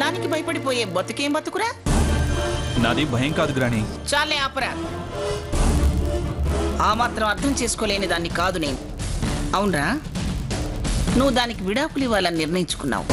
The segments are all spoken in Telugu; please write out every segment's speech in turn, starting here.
పెళ్ళానికి భయపడిపోయే బతుకేం బతుకురా? నాది భయం కాదు గ్రాని. చాలే ఆపరా. ఆ మాత్రం అర్థం చేసుకోలేని దాన్ని కాదు నేను. అవునరా, నువ్వు దానికి విడాకులు ఇవ్వాలని నిర్ణయించుకున్నావు.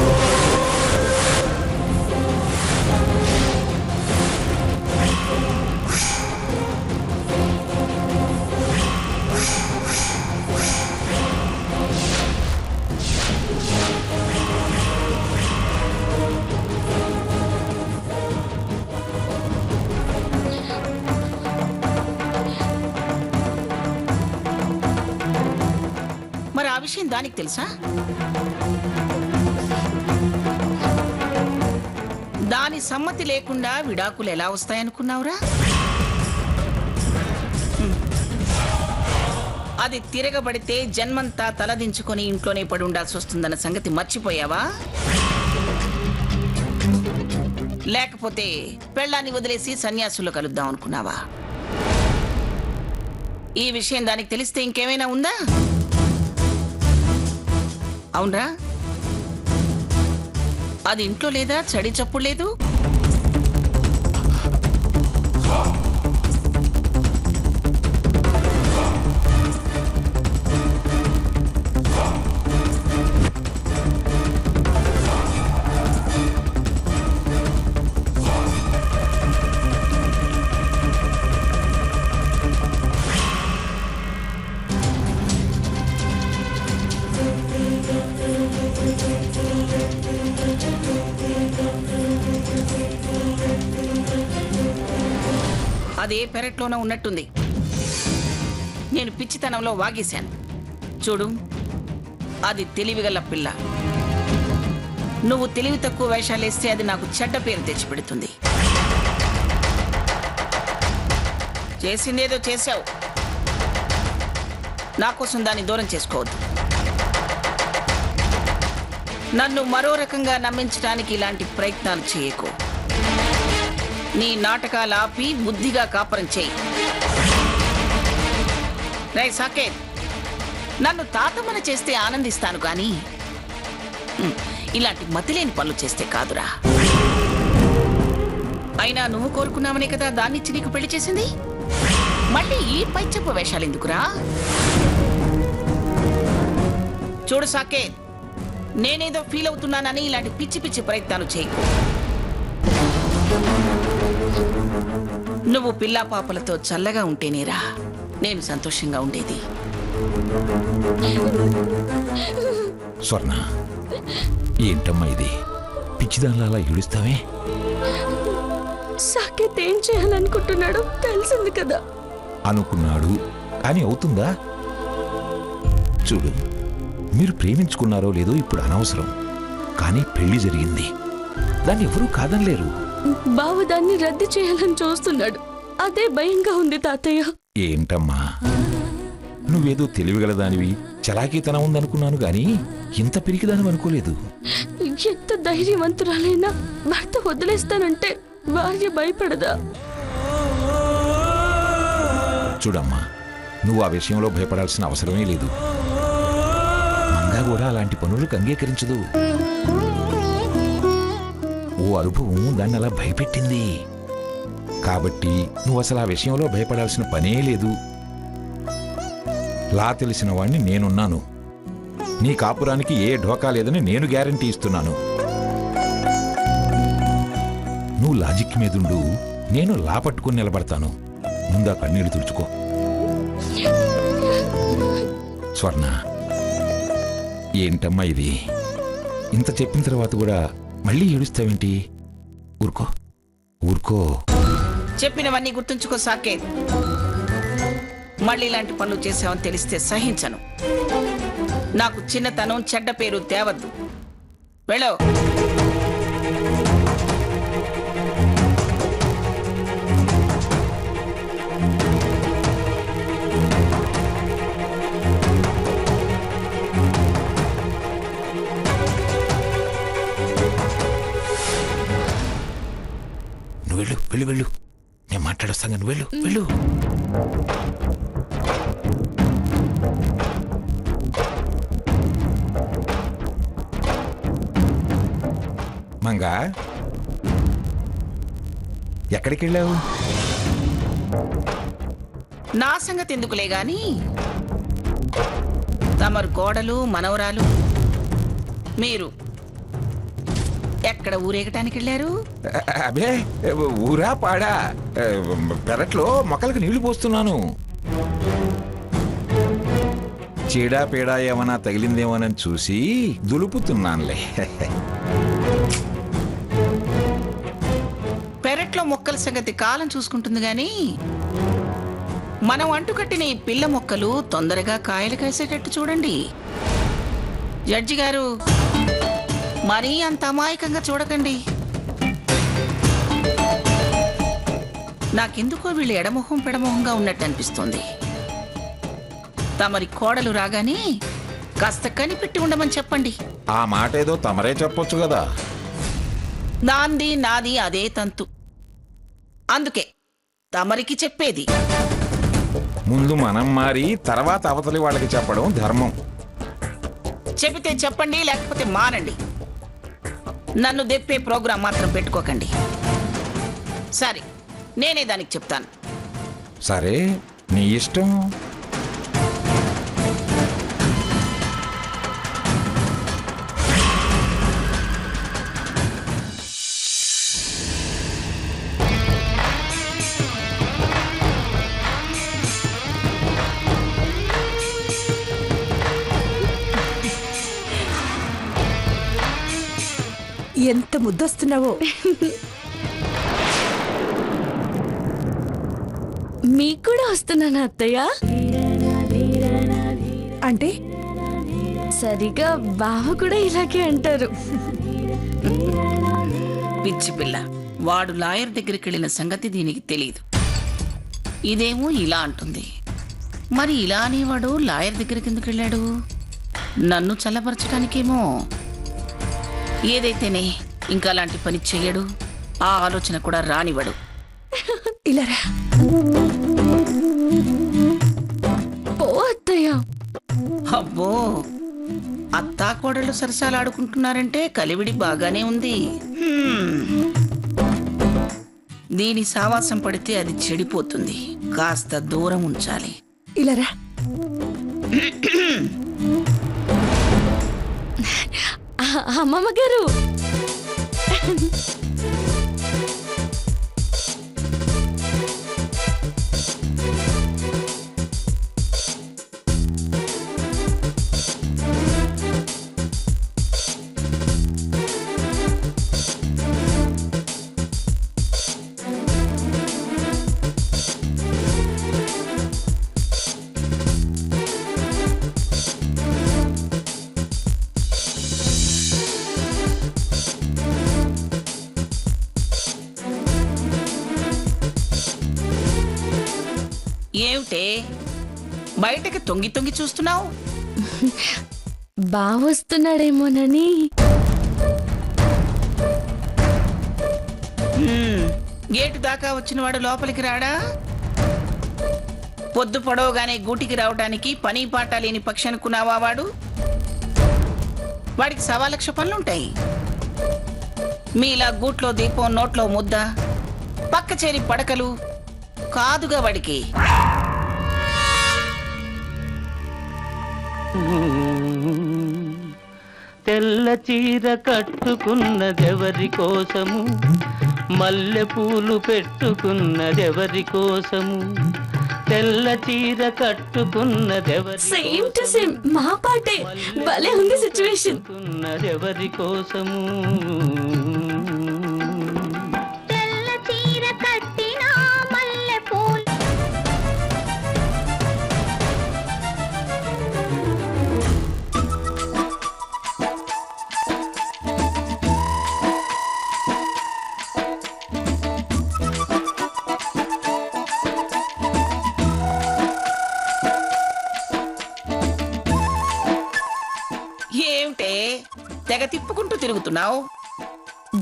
మరి ఆ విషయం దానికి తెలుసా? దాని సమ్మతి లేకుండా విడాకులు ఎలా వస్తాయనుకున్నావురా? అది తిరగబడితే జన్మంతా తలదించుకొని ఇంట్లోనే పడి ఉండాల్సి వస్తుందన్న సంగతి మర్చిపోయావా? లేకపోతే పెళ్ళాన్ని వదిలేసి సన్యాసుల్లో కలుద్దాం అనుకున్నావా? ఈ విషయం దానికి తెలిస్తే ఇంకేమైనా ఉందా? అవునరా, అది ఇంట్లో లేదా? చడి చప్పుడు లేదు? అదే పెరట్లోనే ఉన్నట్టుంది. నేను పిచ్చితనంలో వాగేశాను. చూడు, అది తెలివిగల పిల్ల. నువ్వు తెలివి తక్కువ వేషాలేస్తే అది నాకు చెడ్డ పేరు తెచ్చిపెడుతుంది. చేసిందేదో చేశావు. నా కోసం దాన్ని దూరం చేసుకోవద్దు. నన్ను మరో రకంగా నమ్మించడానికి ఇలాంటి ప్రయత్నాలు చేయకు. నీ నాటకాలు ఆపి బుద్ధిగా కాపురం చేయి. రేయ్ సాకేత్, నన్ను తాతమ్మన చేస్తే ఆనందిస్తాను కానీ ఇలాంటి మతిలేని పనులు చేస్తే కాదురా. అయినా నువ్వు కోరుకున్నావనే కదా దాన్నిచ్చి నీకు పెళ్లి చేసింది. మళ్ళీ ఈ పైచెప్పు వేషాలు ఎందుకురా? చూడు సాకేత్, నేనేదో ఫీల్ అవుతున్నానని ఇలాంటి పిచ్చి పిచ్చి ప్రయత్నాలు చేయకు. నువ్వు పిల్లా పాపలతో చల్లగా ఉంటేనేరా నేను సంతోషంగా ఉండేది. స్వర్ణ, ఏంటమ్మా ఇది? పిచ్చిదానిలా అలా ఏడుస్తావే? సాకేత్ ఏం చేయాలనుకుంటున్నాడో తెలిసింది కదా. అనుకున్నాడు కానీ అవుతుందా? చూడు, మీరు ప్రేమించుకున్నారో లేదో ఇప్పుడు అనవసరం. కానీ పెళ్లి జరిగింది, దాన్ని ఎవరూ కాదనలేరు. బావ దాన్ని రద్దు చేయాలని చూస్తున్నాడు. అదే భయంగా ఉంది తాతయ్య. ఏంటమ్మా, నువ్వేదో తెలివిగలదానివి, చలాకీతనం ఉందనుకున్నాను గాని ఇంత పిరికిదాని అనుకోలేదు. ఎంత ధైర్యవంతురాలైనా భర్త వదిలేస్తానంటే భార్య భయపడదా? చూడమ్మా, నువ్వు ఆ విషయంలో భయపడాల్సిన అవసరమే లేదు. మంగా కూడా అలాంటి పనులకు అంగీకరించదు. ఓ అనుభవం దాన్ని అలా భయపెట్టింది. కాబట్టి నువ్వు అసలు ఆ విషయంలో భయపడాల్సిన పనే లేదు. లా తెలిసిన వాణ్ణి నేనున్నాను. నీ కాపురానికి ఏ ఢోకా లేదని నేను గ్యారంటీ ఇస్తున్నాను. నువ్వు లాజిక్ మీదుండు, నేను లా పట్టుకుని నిలబడతాను. ముందా కన్నీళ్లు తుడుచుకో. స్వర్ణ, ఏంటమ్మా ఇది? ఇంత చెప్పిన తర్వాత కూడా మళ్ళీ ఏడుస్తావేంటి? ఊరుకో ఊరుకో. చెప్పినవన్నీ గుర్తుంచుకో సాకేత్. మళ్ళీ ఇలాంటి పనులు చేసావని తెలిస్తే సహించను. నాకు చిన్నతనం చెడ్డ పేరు తేవద్దు. వెళ్ళో. నువ్వు వెళ్ళు వెళ్ళు వెళ్ళు, నేను మాట్లాడొస్తాను. నువ్వు వెళ్ళు వెళ్ళు. మంగా, ఎక్కడికి వెళ్ళావు? నా సంగతి ఎందుకులే గాని తమరు కోడలు మనవరాలు మీరు ఎక్కడ ఊరేగటానికి వెళ్ళారు? అబే, ఊరా పాడా, పెరట్లో మొక్కలకు నీళ్లు పోస్తున్నాను. చీడా పీడా ఏమన్నా తగిలిందేమోనని చూసి దులుపుతున్నానులే. పెరట్లో మొక్కల సంగతి కాలం చూసుకుంటుంది గాని మనం అంటుకట్టిన ఈ పిల్ల మొక్కలు తొందరగా కాయలు కాసేటట్టు చూడండి. జడ్జి గారు, మరీ అంత అమాయకంగా చూడకండి. నాకెందుకో వీళ్ళు ఎడమొహం పెడమొహంగా ఉన్నట్టు అనిపిస్తుంది. తమరి కోడలు రాగానే కాస్త కనిపెట్టి ఉండమని చెప్పండి. ఆ మాట ఏదో తమరే చెప్పొచ్చు కదా. నాంది నాది అదే తంతు, అందుకే తమరికి చెప్పేది. ముందు మనం మారి తర్వాత అవతలి వాళ్ళకి చెప్పడం ధర్మం. చెబితే చెప్పండి, లేకపోతే మానండి. నన్ను దెప్పే ప్రోగ్రాం మాత్రం పెట్టుకోకండి. సరే, నేనే దానికి చెప్తాను. సరే, నీ ఇష్టం. ఎంత ముద్దొస్తున్నావో. మీకు కూడా వస్తున్నాను అత్తయ్య. అంటే సరిగా బావ కూడా ఇలాగే అంటారు. పిచ్చి పిల్ల, వాడు లాయర్ దగ్గరికి వెళ్ళిన సంగతి దీనికి తెలియదు. ఇదేమో ఇలా అంటుంది. మరి ఇలా అనేవాడు లాయర్ దగ్గరికి ఎందుకు వెళ్ళాడు? నన్ను చల్లపరచడానికేమో. ఏదైతేనే ఇంకా అలాంటి పని చెయ్యడు, ఆ ఆలోచన కూడా రానివ్వడు. ఇలా రా. పో అత్తయ్య. అబ్బో, అత్తా కోడళ్ళు సరసాలు ఆడుకుంటున్నారంటే కలివిడి బాగానే ఉంది. దీని సావాసం పడితే అది చెడిపోతుంది. కాస్త దూరం ఉంచాలి. ఇలా రా. అమ్మమ్మ గారు, ఏమిటే బయటకి తొంగి తొంగి చూస్తున్నావు? బావ వస్తున్నాడేమోనని. గేటు దాకా వచ్చినవాడు లోపలికి రాడా? పొద్దు పొడవగానే గూటికి రావడానికి పని పాట లేని పక్షి అనుకున్నావా? వాడికి 1,00,000 పనులుంటాయి. మీలా గూట్లో దీపం, నోట్లో ముద్ద, పక్క చేరి పడకలు కాదుగా వాడికి. తెల్ల చీర కట్టుకున్నదెవరి కోసము, మల్లె పూలు పెట్టుకున్నదెవరి కోసము, తెల్ల చీర కట్టుకున్నదెవరి సేమ్ టు సేమ్ మా పాటే. భలే ఉంది సిచ్యువేషన్. ఎవరి కోసము. తెల్ల చీర కట్టిన మల్లె పూలు. ఏమిటే తెగ తిప్పుకుంటూ తిరుగుతున్నావు?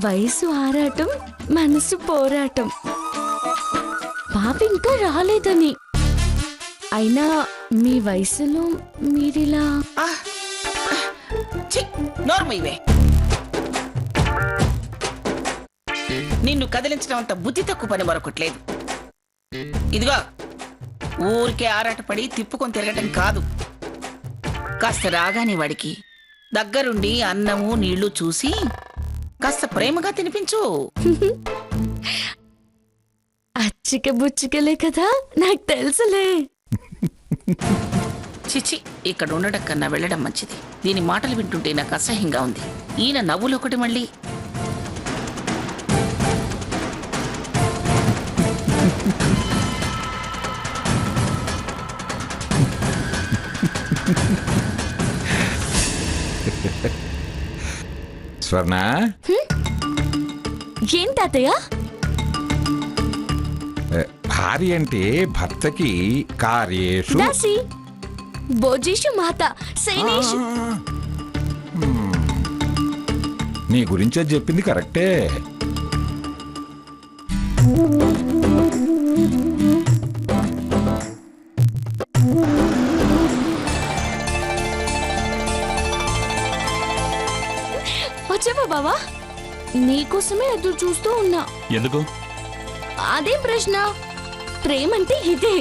వయసు ఆరాటం, మనసు పోరాటం. పాప ఇంకా రాలేదని. అయినా మీ వయసులో మీరిలా నోర్మయ్యవే. నిన్ను కదిలించడం అంత బుద్ధి తక్కువ పని మరొకట్లేదు. ఇదిగో, ఊరికే ఆరాటపడి తిప్పుకొని తిరగటం కాదు. కాస్త రాగానే వాడికి దగ్గరుండి అన్నము నీళ్లు చూసి కాస్త ప్రేమగా తినిపించు. అచ్చిక బుచ్చికలే కదా, నాకు తెలుసులే. చిచి, ఇక్కడ ఉండడం కన్నా వెళ్ళడం మంచిది. దీని మాటలు వింటుంటే నాకు అసహ్యంగా ఉంది. ఈయన నవ్వులు ఒకటి మళ్ళీ. స్వర్ణ, ఏం తాతయ్య? భార్య అంటే భర్తకి కార్యేషు దాసి భోజేషు మాత సైనేషు. నీ గురించి అది చెప్పింది కరెక్టే. వచ్చావా బావా? నీకోసమే ఎదురు చూస్తూ ఉన్నా. ఎందుకు? అదే ప్రశ్న. ప్రేమంటే ఇదే,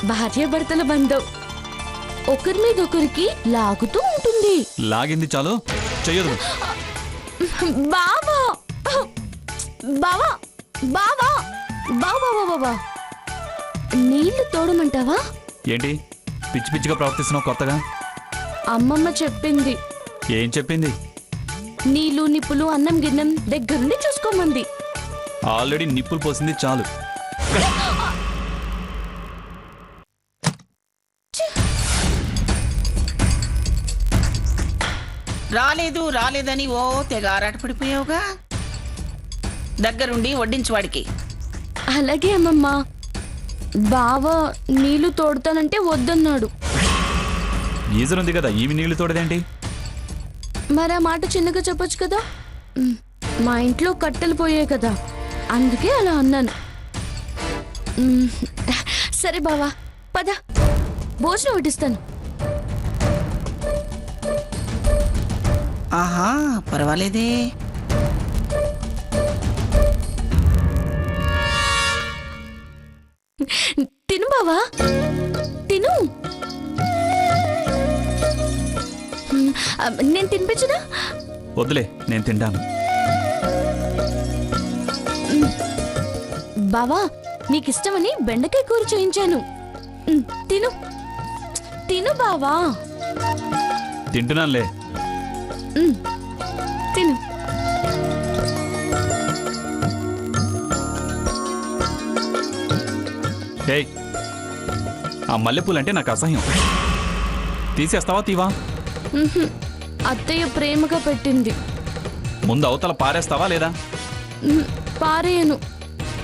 భార్యాభర్తల బంధం. ఒకరి మీద ఒకరికి లాగుతూ ఉంటుంది. లాగింది చాలు, చెయ్యదు. బావా బావా బావా బావా బావా, నీళ్లు తోడమంటావా? ఏంటి పిచ్చి పిచ్చిగా ప్రవర్తిస్తున్నావు కొత్తగా? అమ్మమ్మ చెప్పింది. ఏం చెప్పింది? నీళ్లు నిప్పులు అన్నం గిన్నం దగ్గరుండి చూసుకోమంది. ఆల్రెడీ నిప్పులు పోసింది చాలు. రాలేదు రాలేదని ఓ తెగ ఆరాటపడిపోయావుగా. దగ్గరుండి వడ్డించు వాడికి. అలాగే అమ్మమ్మ. బావ నీళ్లు తోడతానంటే వద్దన్నాడు. గీజర్ ఉంది కదా, ఈవి నీళ్లు తోడదేంటి? మరి ఆ మాట చిన్నగా చెప్పొచ్చు కదా. మా ఇంట్లో కట్టెలు పోయాయి కదా, అందుకే అలా అన్నాను. సరే బావా, పద, భోజనం వడ్డిస్తాను. ఆహా, పర్వాలేదే. తిను బావా, తిను. నేను తినిపించనా? వద్దులే, నేను తింటాను. బావా, నీకిష్టమని బెండకాయ కూర చేయించాను. తిను తిను బావా. తింటున్నానులే. తిను. ఏయ్, ఆ మల్లెపూలంటే నాకు అసహ్యం. తీసేస్తావా తీవా? అత్తయ్య ప్రేమగా పెట్టింది. ముందు అవతల పారేస్తావా లేదా? పారేయను.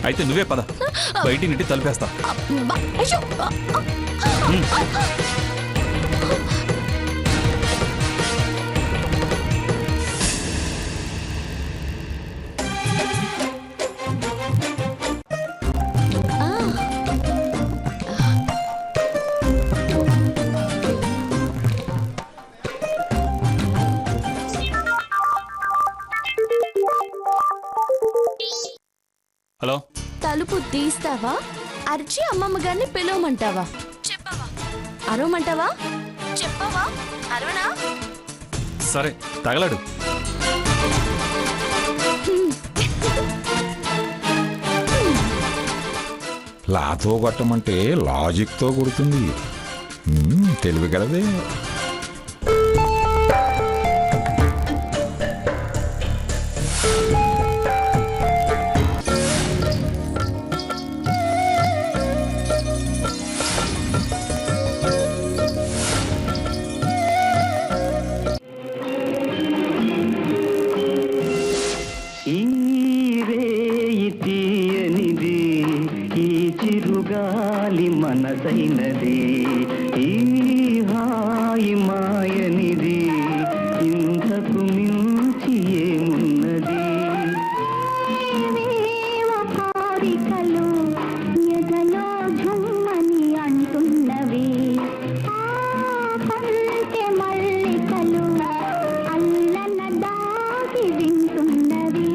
అయితే నువ్వే పద, బయటి నుండి తలిపేస్తా. అయ్యో. హలో, తలుపు తీస్తావా? అరిచి అమ్మమ్మ గారిని పిలవమంటావా? చెప్పవా? అరవమంటావా? చెప్పవా? అరవనా? సరే తగలడు. లాతో కొట్టమంటే లాజిక్తో కొడుతుంది. తెలివి గలదే. చిరుగాలి మనసైనది, ఈ హాయి మాయనిది, ఇంతకు మించి ఏమున్నది? కోరికలు ఎదలో ఝుమ్మని అంటున్నవి, కొంటె మల్లికలు అల్లన దాగి వింటున్నవి.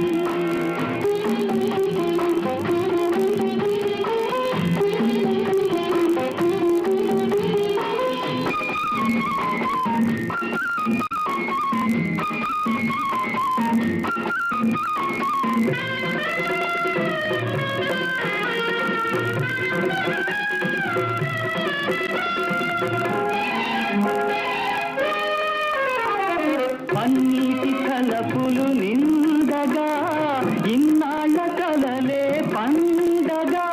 పన్నీటి తలపులు నిందగా ఇన్నాళ్ళ కలలే పండగా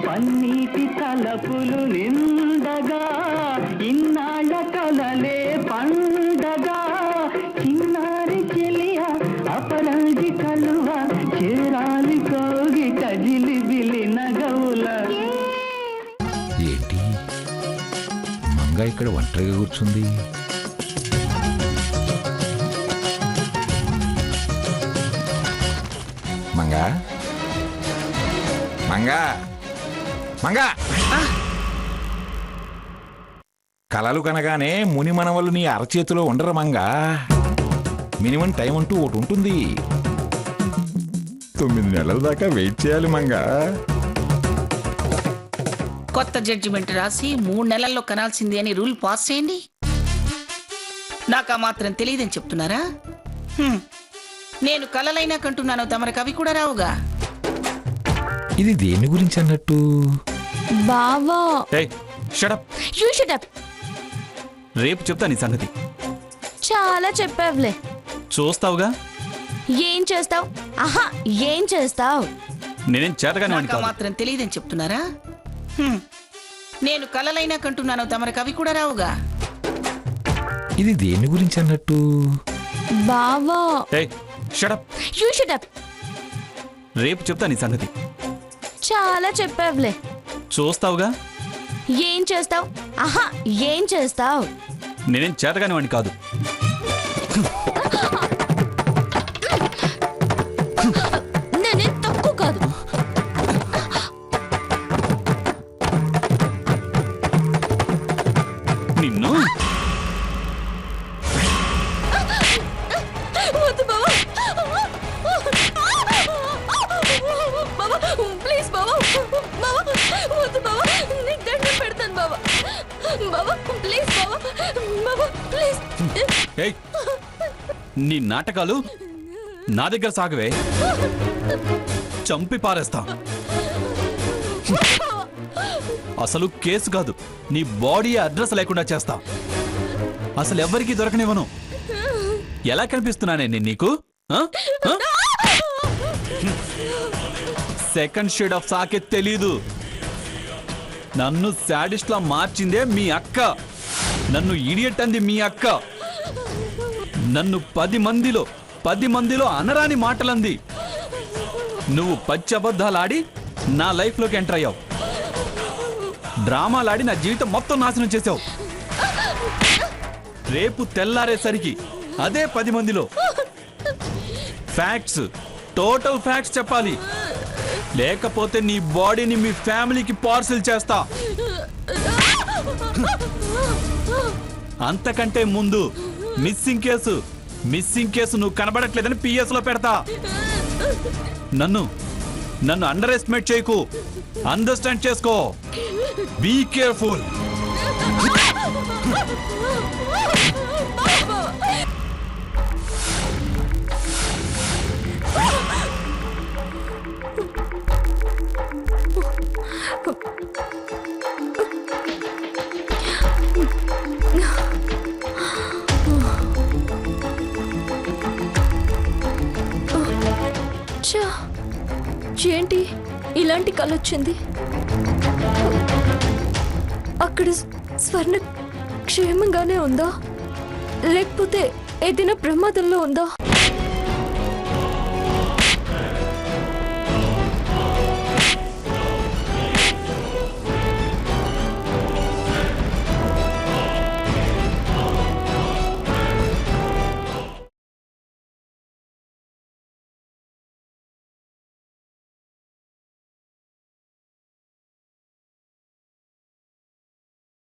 పన్నీటి తలపులు నిందగా ఇన్నాళ్ళ కలలే పండగా చిన్నారి చెలియ అపరాజి కలువ చేరాలి కోగి కజిలి బిలి నగవుల. ఏంటి మంగా ఇక్కడ ఒంటరిగా కూర్చుంది? మంగా మంగా మంగా కలలు కనగానే ముని మనవలు నీ అరచేతిలో ఉండరు మంగా. మినిమం టైం అంటూ ఒకటి ఉంటుంది. 9 నెలల దాకా వెయిట్ చేయాలి మంగా. కొత్త జడ్జిమెంట్ రాసి 3 నెలల్లో కనాల్సింది అని రూల్ పాస్ చేయండి. నాకు ఆ మాత్రం తెలియదని చెప్తున్నారా? నేను కలలైనా కంటున్నాను, తమరికి అవి కూడా రావుగా. ఇది దేని గురించి అన్నట్టు? బావా ఏయ్ షడప్. You shut up. రేపు చెప్తా నీ సంగతి. చాలా చెప్పావులే. చూస్తావుగా. ఏం చేస్తావు? ఆహా, ఏం చేస్తావు? నేనేం చేతగానే వాడిని నాకు ఆ కాదు. మాత్రం తెలియదని చెప్తున్నారా? నేను కలలైనా కంటున్నాను, తమరికి అవి కూడా రావుగా. ఇది దేని గురించి అన్నట్టు? బావా ఏయ్ షడప్. You shut up. రేపు చెప్తా నీ సంగతి. చాలా చెప్పావులే. చూస్తావుగా. ఏం చేస్తావు? ఆహా, ఏం చేస్తావు? నేనేం చేతగానే వాడిని కాదు. నేనేం తక్కువ కాదు. నిన్ను వద్దు బావా. బావా ప్లీజ్ బావా. బావా వద్దు బావా, నీకు దండం పెడతాను బావా. బావా ప్లీజ్ బావా. బావా ప్లీజ్. ఏయ్ నీ నాటకాలు నా దగ్గర సాగవే. చంపి పారేస్తా. అసలు కేసు కాదు, నీ బాడీ అడ్రస్ లేకుండా చేస్తా. అసలు ఎవరికి దొరకనివ్వను. ఎలా కనిపిస్తున్నానే నేను నీకు? సెకండ్ షేడ్ ఆఫ్ సాకే తెలీదు. నన్ను శాడిస్ట్ లా మార్చిందే మీ అక్క. నన్ను ఇడియట్ అంది మీ అక్క. నన్ను 10 మందిలో అనరాని మాటలంది. నువ్వు పచ్చి అబద్ధాలాడి నా లైఫ్లోకి ఎంటర్ అయ్యావు. డ్రామాలాడి నా జీవితం మొత్తం నాశనం చేసావు. రేపు తెల్లారేసరికి అదే 10 మందిలో ఫ్యాక్ట్స్, టోటల్ ఫ్యాక్ట్స్ చెప్పాలి. లేకపోతే నీ బాడీని మీ ఫ్యామిలీకి పార్సిల్ చేస్తా. అంతకంటే ముందు మిస్సింగ్ కేసు నువ్వు కనబడట్లేదని పిఎస్ లో పెడతా. నన్ను అండర్ ఎస్టిమేట్ చేయకు. అండర్స్టాండ్ చేసుకో. Be careful. ఏంటి ఇలాంటి కళ వచ్చింది? అక్కడ స్వర్ణ క్షేమంగానే ఉందా, లేకపోతే ఏదైనా ప్రమాదంలో ఉందా?